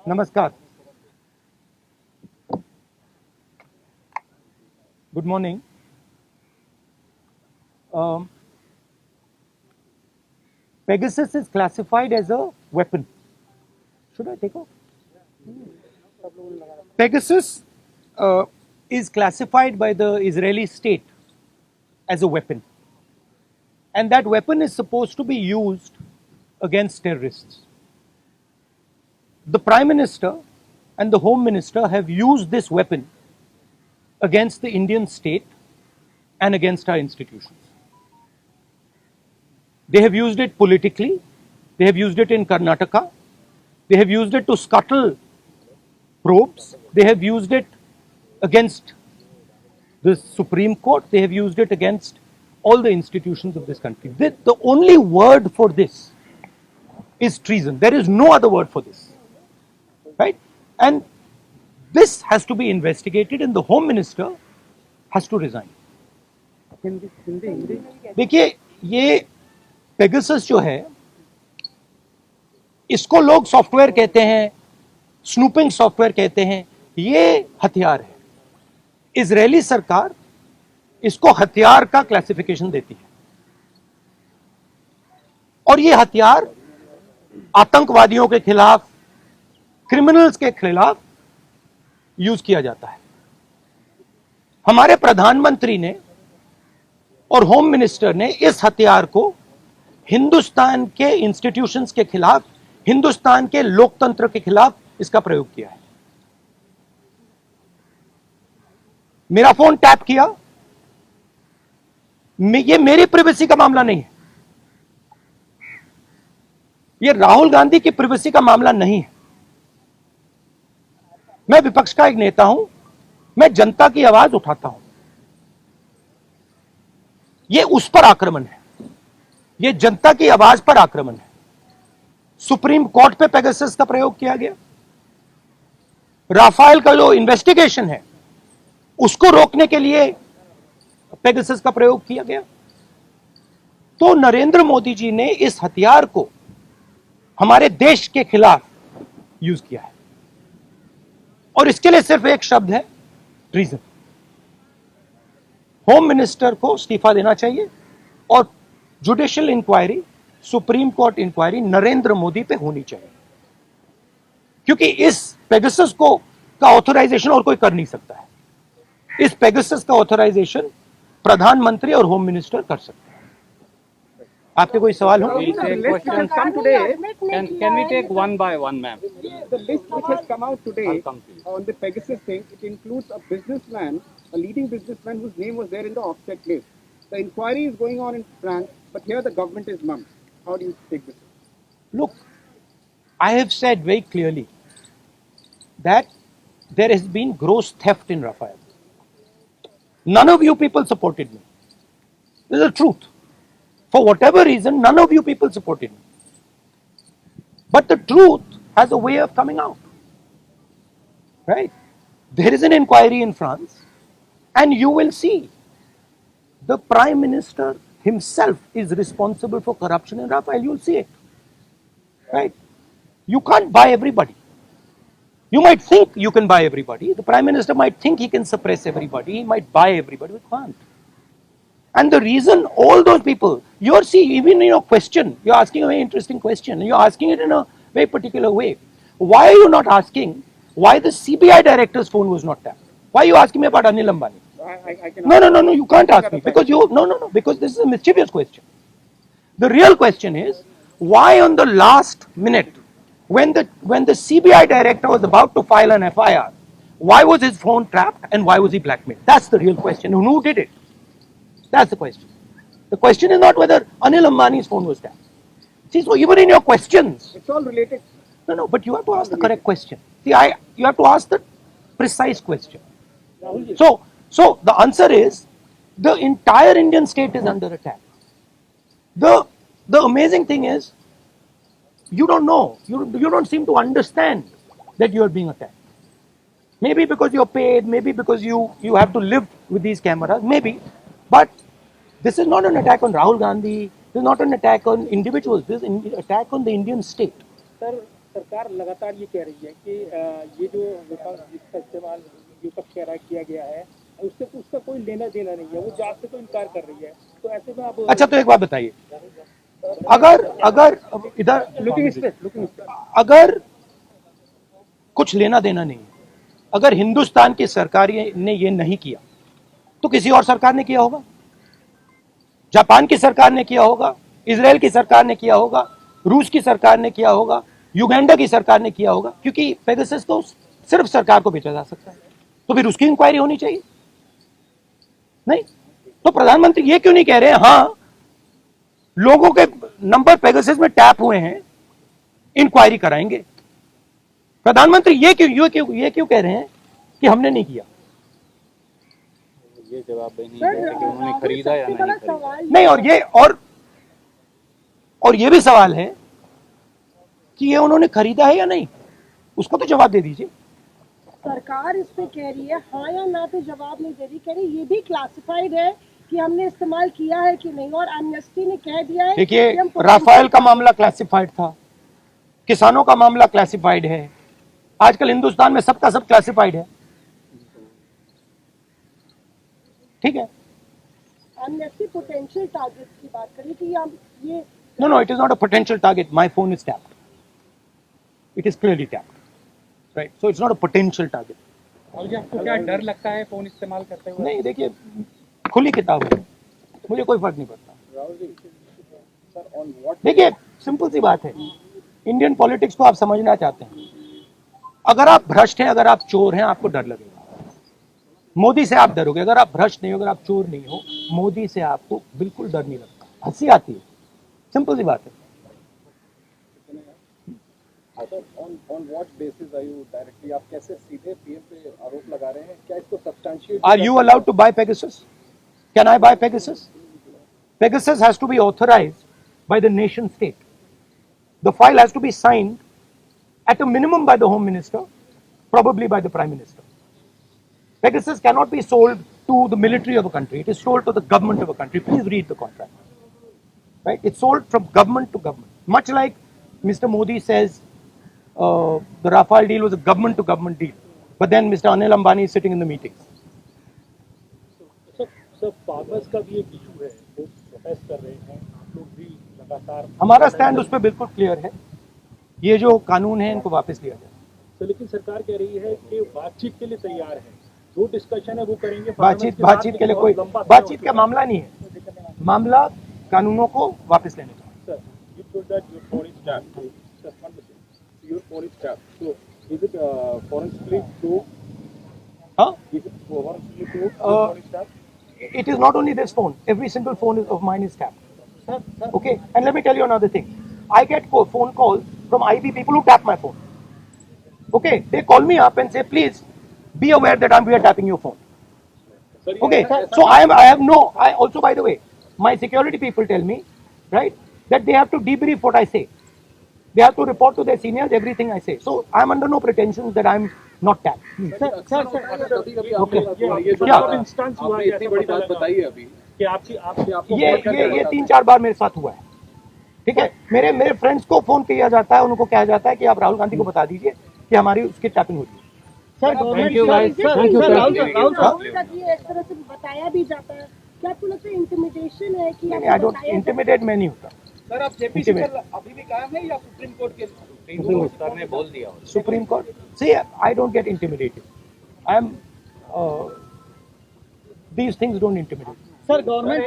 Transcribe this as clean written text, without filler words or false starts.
Namaskar. Good morning. Pegasus is classified as a weapon. Should I take off? Pegasus is classified by the Israeli state as a weapon. And that weapon is supposed to be used against terrorists. The Prime Minister and the Home Minister have used this weapon against the Indian state and against our institutions. They have used it politically, they have used it in Karnataka, they have used it to scuttle probes, they have used it against the Supreme Court, they have used it against all the institutions of this country. The only word for this is treason. There is no other word for this. Right? And this has to be investigated and the Home Minister has to resign. देखिए ये Pegasus जो है इसको लोग software कहते हैं, snooping software कहते हैं, ये हथियार है. इजरायली सरकार इसको हथियार का क्लासिफिकेशन देती है और ये हथियार आतंकवादियों के खिलाफ, क्रिमिनल्स के खिलाफ यूज किया जाता है. हमारे प्रधानमंत्री ने और होम मिनिस्टर ने इस हथियार को हिंदुस्तान के इंस्टीट्यूशंस के खिलाफ, हिंदुस्तान के लोकतंत्र के खिलाफ इसका प्रयोग किया है. मेरा फोन टैप किया, ये मेरी प्राइवेसी का मामला नहीं है, ये राहुल गांधी की प्राइवेसी का मामला नहीं है. मैं विपक्ष का एक नेता हूं, मैं जनता की आवाज उठाता हूं. ये उस पर आक्रमण है, ये जनता की आवाज पर आक्रमण है. सुप्रीम कोर्ट पे पेगासस का प्रयोग किया गया. राफेल का जो इन्वेस्टिगेशन है उसको रोकने के लिए पेगासस का प्रयोग किया गया. तो नरेंद्र मोदी जी ने इस हथियार को हमारे देश के खिलाफ यूज किया है और इसके लिए सिर्फ एक शब्द है, ट्रीजन. होम मिनिस्टर को इस्तीफा देना चाहिए और judicial inquiry, supreme court inquiry Narendra Modi पे होनी चाहिए, क्योंकि इस पेगासस को का ऑथराइजेशन और कोई कर नहीं सकता है. इस पेगासस का ऑथराइजेशन प्रधानमंत्री और होम मिनिस्टर कर सकते हैं. आपके कोई सवाल हो? Can we take one by one, ma'am? The list which has come out today I'll come to you. on the Pegasus thing, it includes a businessman, a leading businessman whose name was there in the offset list. The inquiry is going on in France, but here the government is mum. How do you take this? Look, I have said very clearly that there has been gross theft in Rafael. None of you people supported me. This is the truth. For whatever reason, none of you people supported me. But the truth has a way of coming out. Right? There is an inquiry in France, and you will see the Prime Minister himself is responsible for corruption in Rafael. You'll see it. Right? You can't buy everybody. You might think you can buy everybody. The Prime Minister might think he can suppress everybody. He might buy everybody. We can't. And the reason all those people, you're see, even in your question, you're asking a very interesting question. You're asking it in a very particular way. Why are you not asking why the CBI director's phone was not tapped? Why are you asking me about Anil Ambani? I can No, you can't ask me because because this is a mischievous question. The real question is, why on the last minute, when the CBI director was about to file an FIR, why was his phone trapped and why was he blackmailed? That's the real question. And who did it? That's the question. The question is not whether Anil Ambani's phone was tapped. See, so even in your questions, It's all related. no, but you have to ask the correct question. See, you have to ask the precise question. So the answer is, the entire Indian state is under attack. The amazing thing is, you don't know, you don't seem to understand that you are being attacked. Maybe because you're paid, maybe because you have to live with these cameras, maybe. But this is not an attack on Rahul Gandhi, this is not an attack on individuals, this is an attack on the Indian state. Sir, सरकार लगातार ये कह रही है कि ये जो विपक्ष जिसका इस्तेमाल विपक्ष कह रहा है किया गया है उससे उसका कोई लेना देना नहीं है, वो जांच से तो इनकार कर रही है। तो ऐसे में आप अच्छा, तो एक बात बताइए, अगर अगर इधर अगर कुछ लेना देना नहीं है, अगर हिंदुस्तान की सरकार ने ये नहीं किया तो किसी और सरकार ने किया होगा, जापान की सरकार ने किया होगा, इजराइल की सरकार ने किया होगा, रूस की सरकार ने किया होगा, युगांडा की सरकार ने किया होगा, क्योंकि पेगासस तो सिर्फ सरकार को बेचा जा सकता है, तो फिर उसकी इंक्वायरी होनी चाहिए। नहीं तो प्रधानमंत्री ये क्यों नहीं कह रहे हैं हाँ लोगों के नंबर पेगासस में टैप हुए हैं, इंक्वायरी कराएंगे। प्रधानमंत्री ये क्यों कह रहे हैं कि हमने नहीं किया? ये जवाब नहीं देते कि उन्होंने खरीदा या नहीं खरीदा। नहीं, और ये भी सवाल है कि ये उन्होंने खरीदा है या नहीं, उसको तो जवाब दे दीजिए। सरकार इस पे कह रही है हाँ या ना पे जवाब नहीं दे रही, कह रही ये भी क्लासिफाइड है कि हमने इस्तेमाल किया है कि नहीं, और एमनेस्टी ने कह दिया है। देखिए, कि हम राफेल का मामला क्लासिफाइड था, किसानों का मामला क्लासिफाइड है, आजकल हिंदुस्तान में सबका सब क्लासिफाइड है, ठीक है। एमनेस्टी पोटेंशियल टारगेट की बात करी कि हम ये No, it is not a potential target. My phone is tapped. It is clearly tapped. Right? So it's not a potential target. और जी आपको क्या डर लगता है फोन इस्तेमाल करते हुए? नहीं, देखिए, खुली किताब है, मुझे कोई फर्क नहीं पड़ता। देखिए, सिंपल सी बात है, इंडियन पॉलिटिक्स को आप समझना चाहते हैं, अगर आप भ्रष्ट हैं, अगर आप चोर हैं, आपको डर लगेगा। मोदी से आप डरोगे, अगर आप भ्रष्ट नहीं हो, अगर आप चोर नहीं हो, मोदी से आपको बिल्कुल डर नहीं लगता, हंसी आती है, सिंपल सी बात है। on what basis are you directly, आप कैसे सीधे पीएम पे आरोप लगा रहे हैं? क्या इसको substantiate? Are you allowed to buy Pegasus? Can I buy Pegasus? Pegasus has to be authorized by the nation state. The file has to be signed at a minimum by the Home Minister, probably by the Prime Minister. Pegasus cannot be sold to the military of a country. It is sold to the government of a country. Please read the contract. Right? It's sold from government to government. Much like Mr. Modi says the Rafale deal was a government to government deal. But then Mr. Anil Ambani is sitting in the meetings. Sir farmers का भी एक issue है, वो protest कर रहे हैं, आप लोग भी लगातार। हमारा स्टैंड उस पर बिल्कुल क्लियर है, ये जो कानून है इनको वापस लिया जाए। तो लेकिन सरकार कह रही है कि बातचीत के लिए तैयार है, जो डिस्कशन है वो करेंगे। बातचीत के लिए कोई बातचीत का मामला नहीं है, मामला कानूनों को वापस लेने का। Sir, you told that your phone is tapped. Sir, one second. Your phone is tapped. So, is it forensically proved? Huh? Is it forensically proved? Your phone is tapped? It is not only this phone, every single phone of mine is tapped. Okay, and let me tell you another thing. I get phone calls from IB people who tap my phone. Okay, they call me up and say, please be aware that we are tapping your phone. Okay, so I also, by the way, my security people tell me, right, that they have to debrief what I say. They have to report to their seniors everything I say. So I am under no pretensions that I am not tapped. Instance हुआ है, इतनी बड़ी बात बताई है अभी कि आपको ये 3-4 बार मेरे साथ हुआ है, ठीक है। मेरे फ्रेंड्स को फोन किया जाता है, उनको कहा जाता है कि आप राहुल गांधी को बता दीजिए कि हमारी उसकी टैपिंग होती है। सर गवर्नमेंट राहुल का ये एक तरह से बताया भी जाता है, क्या आपको लगता है इंटिमिडेशन है कि आई डोंट इंटिमिडेट, मैं नहीं होता। सर, आप जेपीसी पर अभी भी कायम है या सुप्रीम कोर्ट के? सर ने बोल दिया। Supreme Court. See, I don't get intimidated. I am. These things don't intimidate. Sir government